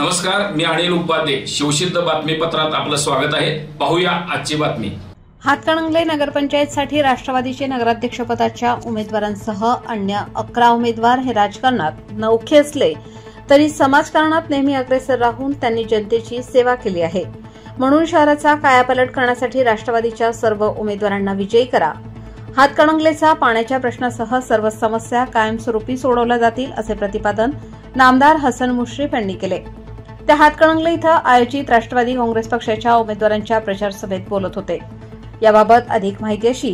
नमस्कार, मी अनिल उपाध्ये. शिवसिद्ध बातमीपत्रात आपलं स्वागत आहे. पाहूया आजची बातमी. हातकणंगले नगरपंचायतसाठी राष्ट्रवादीचे नगराध्यक्षपदाच्या उमेदवारांसह अन्य 11 उमेदवार हे राजकारणात नौखे असले तरी समाजकारणात नेहमी अग्रेसर राहून त्यांनी जनतेची सेवा केली आहे. म्हणून शहराचा कायापालट करण्यासाठी राष्ट्रवादीच्या सर्व उमेदवारांना विजयी करा. हातकणंगलेचा पाण्याच्या प्रश्नासह सर्व समस्या कायमस्वरूपी सोडवल्या जातील असे प्रतिपादन नामदार हसन मुश्रीफ यांनी केले. ते हातकणंगले इथं आयोजित राष्ट्रवादी काँग्रेस पक्षाच्या उमेदवारांच्या प्रचार सभेत बोलत होते. याबाबत अधिक माहिती अशी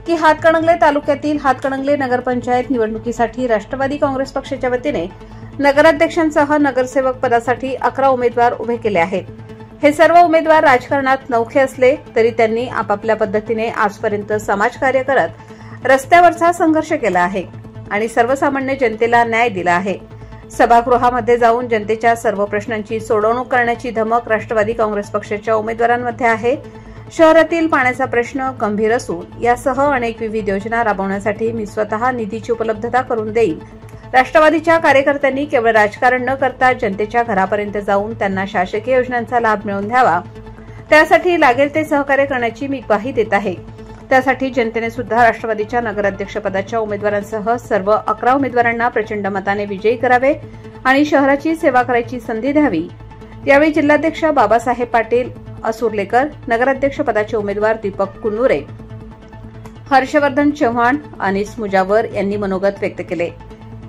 की हातकणंगले तालुक्यातील हातकणंगले नगरपंचायत निवडणुकीसाठी राष्ट्रवादी काँग्रेस पक्षाच्या वतीने नगराध्यक्षांसह नगरसेवक पदासाठी 11 उमेदवार उभे केले आहेत. हे सर्व उमेदवार राजकारणात नौखे असले तरी त्यांनी आपापल्या पद्धतीने आजपर्यंत समाजकार्य करत रस्त्यावरचा संघर्ष केला आहे आणि सर्वसामान्य जनतेला न्याय दिला आहे. सभागृहामध्ये जाऊन जनतेच्या सर्व प्रश्नांची सोडवणूक करण्याची धमक राष्ट्रवादी काँग्रेस पक्षाच्या उमेदवारांमध्ये आहे. शहरातील पाण्याचा प्रश्न गंभीर असून यासह अनेक विविध योजना राबवण्यासाठी मी स्वतः निधीची उपलब्धता करून देईन. राष्ट्रवादीच्या कार्यकर्त्यांनी केवळ राजकारण न करता जनतेच्या घरापर्यंत जाऊन त्यांना शासकीय योजनांचा लाभ मिळवून द्यावा, त्यासाठी लागेल ते सहकार्य करण्याची मी ग्वाही देत आहे. त्यासाठी जनतेने सुद्धा राष्ट्रवादीच्या नगराध्यक्षपदाच्या उमेदवारांसह सर्व 11 उमेदवारांना प्रचंड मताने विजयी करावे आणि शहराची सेवा करायची संधी द्यावी. यावेळी जिल्हाध्यक्ष बाबासाहेब पाटील असुर्लेकर, नगराध्यक्षपदाचे उमेदवार दीपक कुन्नुरे, हर्षवर्धन चव्हाण, अनिस मुजावर यांनी मनोगत व्यक्त केले.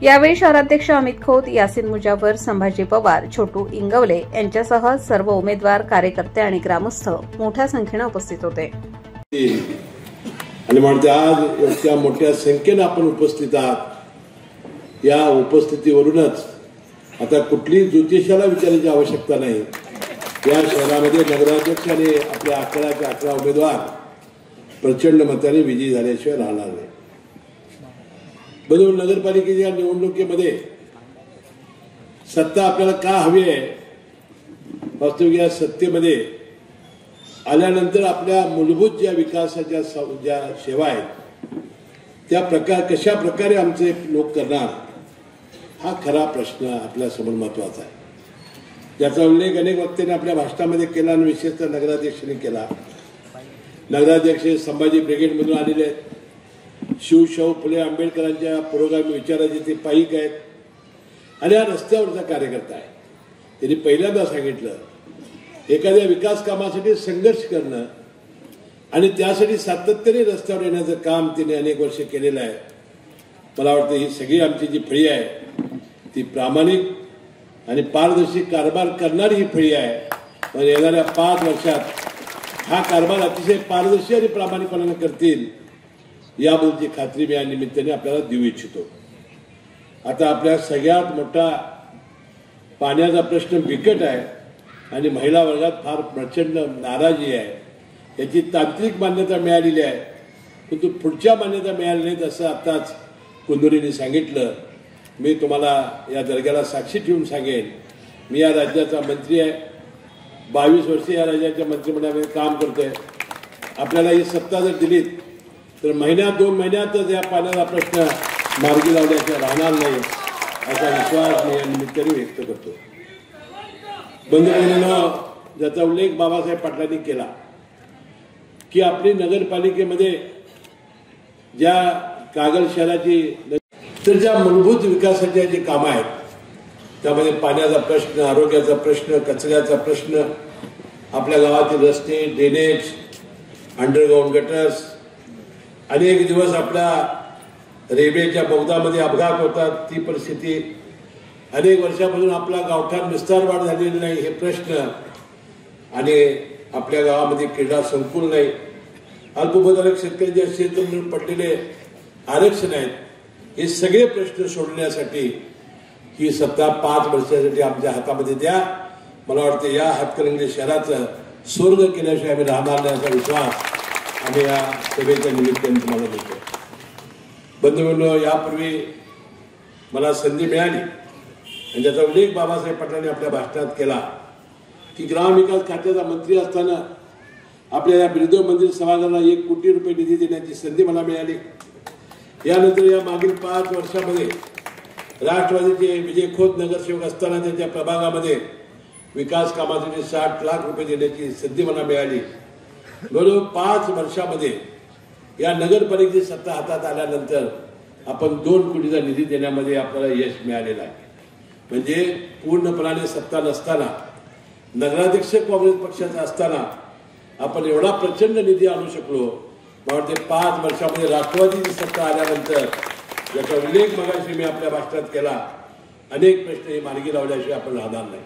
यावेळी शहराध्यक्ष अमित खोत, यासिन मुजावर, संभाजी पवार, छोटू इंगवले यांच्यासह सर्व उमेदवार, कार्यकर्ते आणि ग्रामस्थ मोठ्या संख्येने उपस्थित होते. आणि म्हणते आज इतक्या मोठ्या संख्येने आपण उपस्थित आहात. या उपस्थितीवरूनच आता कुठलीही ज्योतिषाला विचारायची आवश्यकता नाही. या शहरामध्ये नगराध्यक्ष आणि आपल्या 11 उमेदवार प्रचंड मताने विजयी झाल्याशिवाय राहणार नाही. बरोबर, नगरपालिकेच्या निवडणुकीमध्ये सत्ता आपल्याला का हवी आहे? वास्तविक या सत्तेमध्ये आल्यानंतर आपल्या मूलभूत ज्या विकासाच्या ज्या सेवा आहेत त्या कशा प्रकारे आमचे लोक करणार, हा खरा प्रश्न आपल्या समोर महत्वाचा आहे. ज्याचा उल्लेख अनेक वक्त्यांनी आपल्या भाषणामध्ये केला आणि विशेषतः नगराध्यक्षांनी केला. नगराध्यक्ष संभाजी ब्रिगेडमधून आलेले आहेत. शिवशाहू फुले आंबेडकरांच्या पुरोगामी विचाराचे ते पाईक आहेत आणि हा रस्त्यावरचा कार्यकर्ता आहे. त्यांनी पहिल्यांदा सांगितलं, एखाद्या विकास कामासाठी संघर्ष करणं आणि त्यासाठी सातत्याने रस्त्यावर येण्याचं काम त्यांनी अनेक वर्ष केलेलं आहे. मला वाटतं ही सगळी आमची जी फळी आहे ती प्रामाणिक आणि पारदर्शी कारभार करणारी ही फळी आहे. पण येणाऱ्या 5 वर्षात हा कारभार अतिशय पारदर्शी आणि प्रामाणिकपणाने करतील याबद्दलची खात्री मी या निमित्ताने आपल्याला देऊ इच्छितो. आता आपल्या सगळ्यात मोठा पाण्याचा प्रश्न बिकट आहे आणि महिला वर्गात फार प्रचंड नाराजी आहे. याची तांत्रिक मान्यता मिळालेली आहे, परंतु पुढच्या मान्यता मिळाल्या नाहीत असं आताच कुंदुरींनी सांगितलं. मी तुम्हाला या दर्ग्याला साक्षी ठेवून सांगेन, मी या राज्याचा मंत्री आहे. 22 वर्षे या राज्याच्या मंत्रिमंडळामध्ये काम करतोय. आपल्याला ही सत्ता जर दिलीत तर 2 महिन्यातच या पाण्याचा प्रश्न मार्गी लावल्याशिवाय राहणार नाही असा विश्वास मी या निमित्ताने व्यक्त करतो. बंधूभगिनींनो, ज्याचा उल्लेख बाबासाहेब पाटलांनी केला की आपली नगरपालिकेमध्ये ज्या कागल शहराची तर ज्या मूलभूत विकासाच्या जे कामं आहेत त्यामध्ये पाण्याचा प्रश्न, आरोग्याचा प्रश्न, कचऱ्याचा प्रश्न, आपल्या गावातील रस्ते, ड्रेनेज, अंडरग्राऊंड गटर्स, अनेक दिवस आपल्या रेल्वेच्या बोगदामध्ये अपघात होतात ती परिस्थिती, अनेक वर्षापासून आपला गावठाण विस्तार वाढ झालेली नाही हे प्रश्न, आणि आपल्या गावामध्ये क्रीडा संकुल नाही, अल्पभूधारक शेतकऱ्यांच्या क्षेत्रातून पडलेले आरक्षण आहेत, हे सगळे प्रश्न सोडण्यासाठी ही सत्ता 5 वर्षासाठी आमच्या हातामध्ये द्या. मला वाटतं या हातकणंगले शहराचं स्वर्ग केल्याशिवाय आम्ही राहणार नाही असा विश्वास आम्ही या सभेच्या निमित्ताने तुम्हाला देतो. बंधूंनो, यापूर्वी मला संधी मिळाली आणि त्याचा उल्लेख बाबासाहेब पाटलांनी आपल्या भाषणात केला की ग्रामविकास खात्याचा मंत्री असताना आपल्या या बिरदेव मंदिर सभागृहाला 1 कोटी रुपये निधी देण्याची संधी मला मिळाली. यानंतर या मागील 5 वर्षामध्ये राष्ट्रवादीचे विजय खोत नगरसेवक असताना त्यांच्या प्रभागामध्ये विकास कामासाठी 60 लाख रुपये देण्याची संधी मला मिळाली. बरोबर 5 वर्षामध्ये या नगरपालिकेची सत्ता हातात आल्यानंतर आपण 2 कोटीचा निधी देण्यामध्ये आपल्याला यश मिळालेलं आहे. म्हणजे पूर्णपणाने सत्ता नसताना, नगराध्यक्ष काँग्रेस पक्षाचा असताना आपण एवढा प्रचंड निधी आणू शकलो. मला वाटते 5 वर्षामध्ये राष्ट्रवादीची सत्ता आल्यानंतर, याचा उल्लेख मगाशी मी आपल्या भाषणात केला, अनेक प्रश्न हे मार्गी लावल्याशिवाय आपण राहणार नाही.